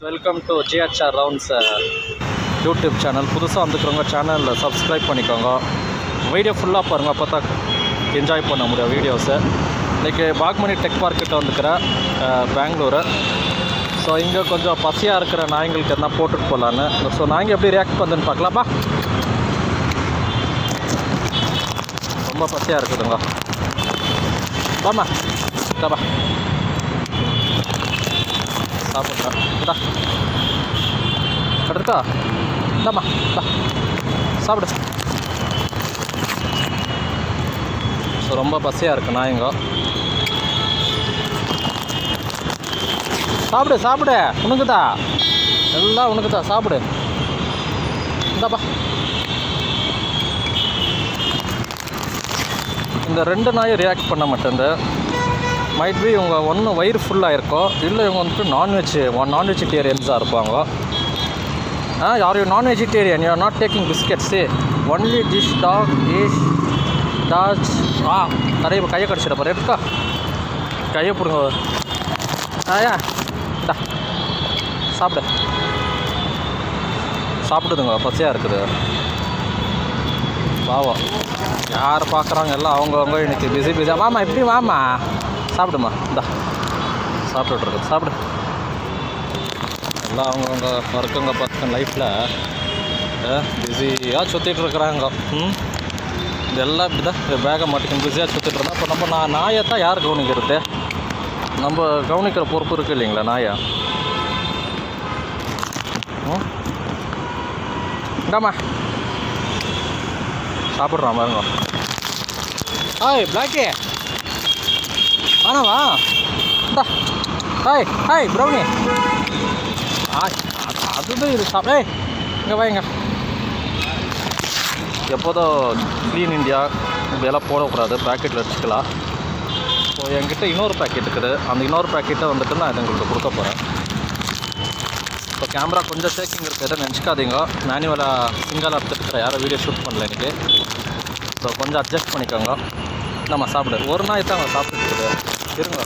Welcome to GHR rounds YouTube channel. புதுசாக வந்துக்கிறவங்க சேனலில் சப்ஸ்கிரைப் பண்ணிக்கோங்க. வீடியோ ஃபுல்லாக பாருங்கள், அப்போ தான் என்ஜாய் பண்ண முடியும் வீடியோஸு. இன்றைக்கி பாக்மணி டெக் மார்க்கெட்டில் வந்துக்கிற பெங்களூரு. ஸோ இங்கே கொஞ்சம் பசியாக இருக்கிற நாய்ங்களுக்கு என்ன போட்டுட்டு போகலான்னு. ஸோ நாய்ங்க எப்படி ரியாக்ட் பண்ணுன்னு பார்க்கலாமா? ரொம்ப பசியாக இருக்குதுங்க. வாமா தபா சாப்பிட்றேன். இதா எடுத்துக்கா, இந்தாம்மா தா சாப்பிடு. ஸோ ரொம்ப பசியாக இருக்குது நாய்ங்க. சாப்பிடு சாப்பிடு, உனக்குதா எல்லாம் உனக்குதா, சாப்பிடு. இந்தாப்பா. இந்த ரெண்டு நாயும் ரியாக்ட் பண்ண மாட்டேங்குது. மைட் பி இவங்க ஒன்று வயிறு ஃபுல்லாக இருக்கும், இல்லை இவங்க வந்துட்டு நான் வெஜிடேரியன்ஸாக இருப்பாங்க. Are you non vegetarian? You are not taking biscuits only this dog is touch. கையை கடிச்சிட பாரு, எடுக்கா கையை பிடுங்க. டா சாப்பிடுதுங்க, பசியாக இருக்குது. பாவம் யார் பார்க்குறாங்க, எல்லாம் அவங்கவுங்க இன்னைக்கு பிஸியாக. வாமா எப்படி வாமா, சாப்பிடுமா. இந்தா சாப்பிட்டுட்ருக்கு, சாப்பிடு. எல்லாம் அவங்கவுங்க ஒர்க்குங்க பார்த்து லைஃப்பில் பிஸியாக சுற்றிட்டுருக்குறாங்க. இதெல்லாம் இப்படி தான் பேகை மாட்டிக்கணும், பிஸியாக சுற்றிட்டு இருந்தால். இப்போ நம்ம நாயை தான் யார் கவனிக்கிறது? நம்ம கவனிக்கிற பொறுப்பு இருக்குது இல்லைங்களா நாயை? இந்தாம்மா சாப்பிட்றான் பாருங்க. பிளாக்கே ஆனாவா? இந்தா ஹாய் ப்ரௌனி. அதுதான் இது இங்கே வைங்க. எப்போதும் க்ளீன் இண்டியா இதெல்லாம் போடக்கூடாது, பேக்கெட்டில் வச்சுக்கலாம். ஸோ என்கிட்ட இன்னொரு பேக்கெட் இருக்குது. அந்த இன்னொரு பேக்கெட்டை வந்துட்டு நான் உங்களுக்கு கொடுக்க போகிறேன். இப்போ கேமரா கொஞ்சம் ஷேக்கிங் இருக்குது, நினச்சிக்காதீங்க. மேனுவலாக சிங்கிளாக எடுத்துகிட்டு யாரும் வீடியோ ஷூட் பண்ணல எனக்கு. ஸோ கொஞ்சம் அட்ஜஸ்ட் பண்ணிக்கோங்க. நம்ம சாப்பிடு. ஒரு நாய் தான் அவங்க சாப்பிட்டுருக்குது. இருங்க.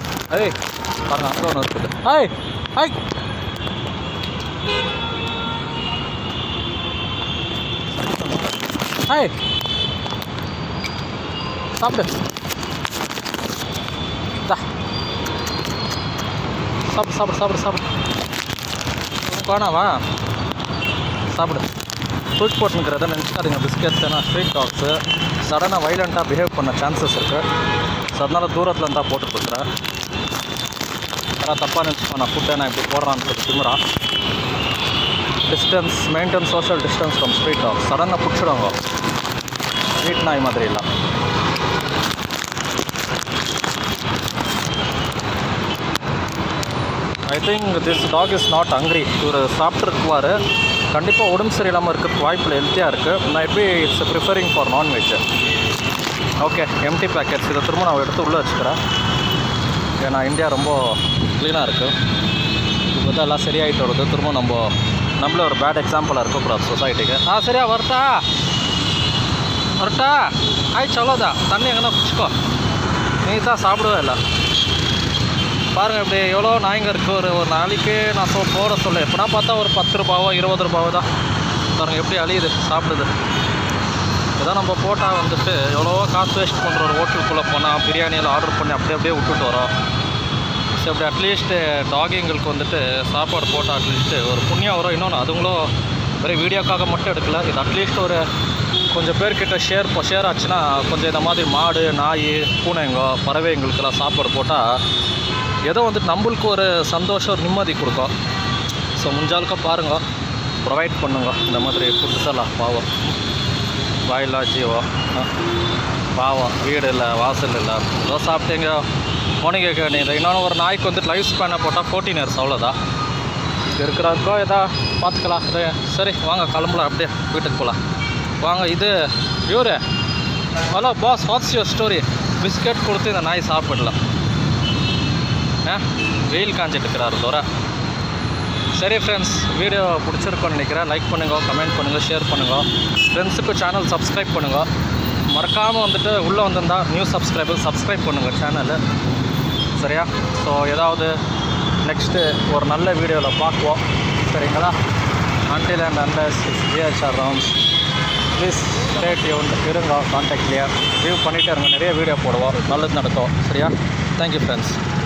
பாருங்கள், அங்கே ஒன்று இருக்குது. ஹாய் சாப்பிடு. சாப்பிடு. உனக்கு வேணாவா? சாப்பிடு. தூக்கி போட்டுங்கிறத நினச்சிக்காதீங்க. பிஸ்கெட்ஸ் ஏன்னா ஸ்ட்ரீட் டாக்ஸு சடனாக வைலண்ட்டாக பிஹேவ் பண்ண சான்சஸ் இருக்குது. ஸோ அதனால் தூரத்தில் இருந்தால் போட்டுருக்குறேன். யாராவது தப்பாக நினச்சிப்பா நான் ஃபுட்டை நான் இப்படி போடுறான்னு திமுறா. Distance maintain, social distance from street dogs. சடனாக பிடிச்சிடுவாங்க, ஸ்ட்ரீட் நாய் மாதிரி இல்லை. I think this dog is not hungry. இவர் சாப்பிட்ருக்குவார். கண்டிப்பாக உடம்பு சரியில்லாமல் இருக்கிறதுக்கு வாய்ப்பில் ஹெல்த்தியாக இருக்குது. நான் எப்படி it's preferring for non veg. Okay, empty packets இதை திரும்ப நான் எடுத்து உள்ளே வச்சுக்கிறேன். ஏன்னா இந்தியா ரொம்ப க்ளீனாக இருக்குது. இப்போ தான் எல்லாம் சரியாகிட்டு வருது. திரும்ப நம்மளே ஒரு பேட் எக்ஸாம்பிளாக இருக்கக்கூடாது சொசைட்டிக்கு. சரியா வரட்டா சொல்லதா. தண்ணி எங்கன்னா குடிச்சிக்கோ. நீ தான் சாப்பிடவே இல்லை. பாருங்கள் இப்படி எவ்வளோ நாய்ங்க இருக்குது. ஒரு நாளைக்கு நான் போட சொல்ல எப்படின்னா பார்த்தா ஒரு 10 ரூபாவோ 20 ரூபாவோ தான். பாருங்கள் எப்படி அழியுது, சாப்பிடுது. இதான் நம்ம போட்டால் வந்துட்டு எவ்வளோவோ காசு வேஸ்ட் பண்ணுற ஒரு ஹோட்டலுக்குள்ளே போனால் பிரியாணியில் ஆர்டர் பண்ணி அப்படியே விட்டுட்டு வரோம். ஸோ இப்படி அட்லீஸ்ட்டு டாகிங்களுக்கு வந்துட்டு சாப்பாடு போட்டால் அட்லீஸ்ட்டு ஒரு புண்ணியம் வரும். இன்னொன்று அதுங்களும் வெறும் வீடியோக்காக மட்டும் எடுக்கல. இது அட்லீஸ்ட் ஒரு கொஞ்சம் பேர்கிட்ட ஷேர் ஆச்சுன்னா கொஞ்சம் இந்த மாதிரி மாடு, நாய், பூனைங்க, பறவைங்களுக்கெல்லாம் சாப்பாடு போட்டால் ஏதோ வந்துட்டு நம்மளுக்கு ஒரு சந்தோஷம், ஒரு நிம்மதி கொடுக்கும். ஸோ முடிஞ்சாலுக்க பாருங்கள், ப்ரொவைட் பண்ணுங்க இந்த மாதிரி ஃபுட்ஸெல்லாம். பாவம் வாயில்லா ஜீவம், பாவம் வீடு இல்லை, வாசல் இல்லை, ஏதோ சாப்பிட்டீங்க மோனிங்க வேண்டியது. இன்னொன்று ஒரு நாய்க்கு வந்துட்டு லைஃப் ஸ்பேனை போட்டால் 14 years அவ்வளோதான் இருக்கிறாருக்கோ. எதா பார்த்துக்கலாம். சரி வாங்க கிளம்பலாம், அப்படியே வீட்டுக்கு போகலாம் வாங்க. இது இவரு hello boss, what's your story? Biscuit கொடுத்து இந்த நாய் சாப்பிடலாம். வெயில் காஞ்சிட்டு இருக்கிறாரு தோற. சரி ஃப்ரெண்ட்ஸ், வீடியோ பிடிச்சிருக்கோன்னு நினைக்கிறேன். லைக் பண்ணுங்கள், கமெண்ட் பண்ணுங்கள், ஷேர் பண்ணுங்கள். ஃப்ரெண்ட்ஸுக்கு சேனல் சப்ஸ்கிரைப் பண்ணுங்கள். மறக்காமல் வந்துட்டு உள்ளே வந்திருந்தால் நியூ சப்ஸ்கிரைப் பண்ணுங்கள் சேனலு. சரியா? ஸோ ஏதாவது நெக்ஸ்ட்டு ஒரு நல்ல வீடியோவில் பார்க்குவோம். சரிங்களா? until and unless it's GHR rounds, please stay tuned இருங்க, கான்டாக்ட்லேயே வியூ பண்ணிகிட்டே இருங்க. நிறைய வீடியோ போடுவோம், நல்லது நடக்கும். சரியா? Thank you friends.